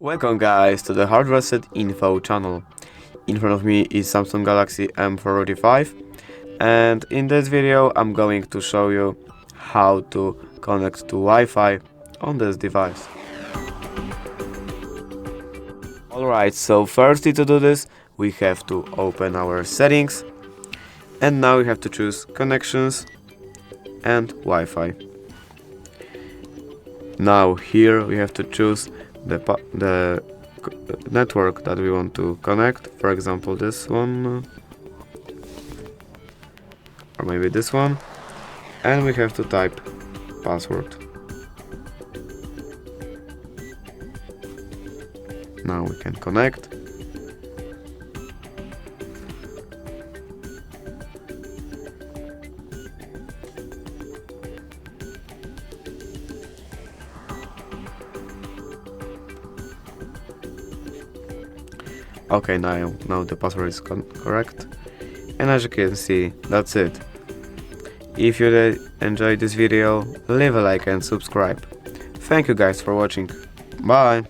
Welcome guys to the Hardware Set Info channel. In front of me is Samsung Galaxy M35 and in this video I'm going to show you how to connect to Wi-Fi on this device. Alright, so firstly to do this we have to open our settings and now we have to choose connections and Wi-Fi. Now here we have to choose the network that we want to connect, for example this one or maybe this one, and we have to type password. Now we can connect. Okay, now the password is correct, and as you can see, that's it. If you enjoyed this video, leave a like and subscribe. Thank you guys for watching. Bye!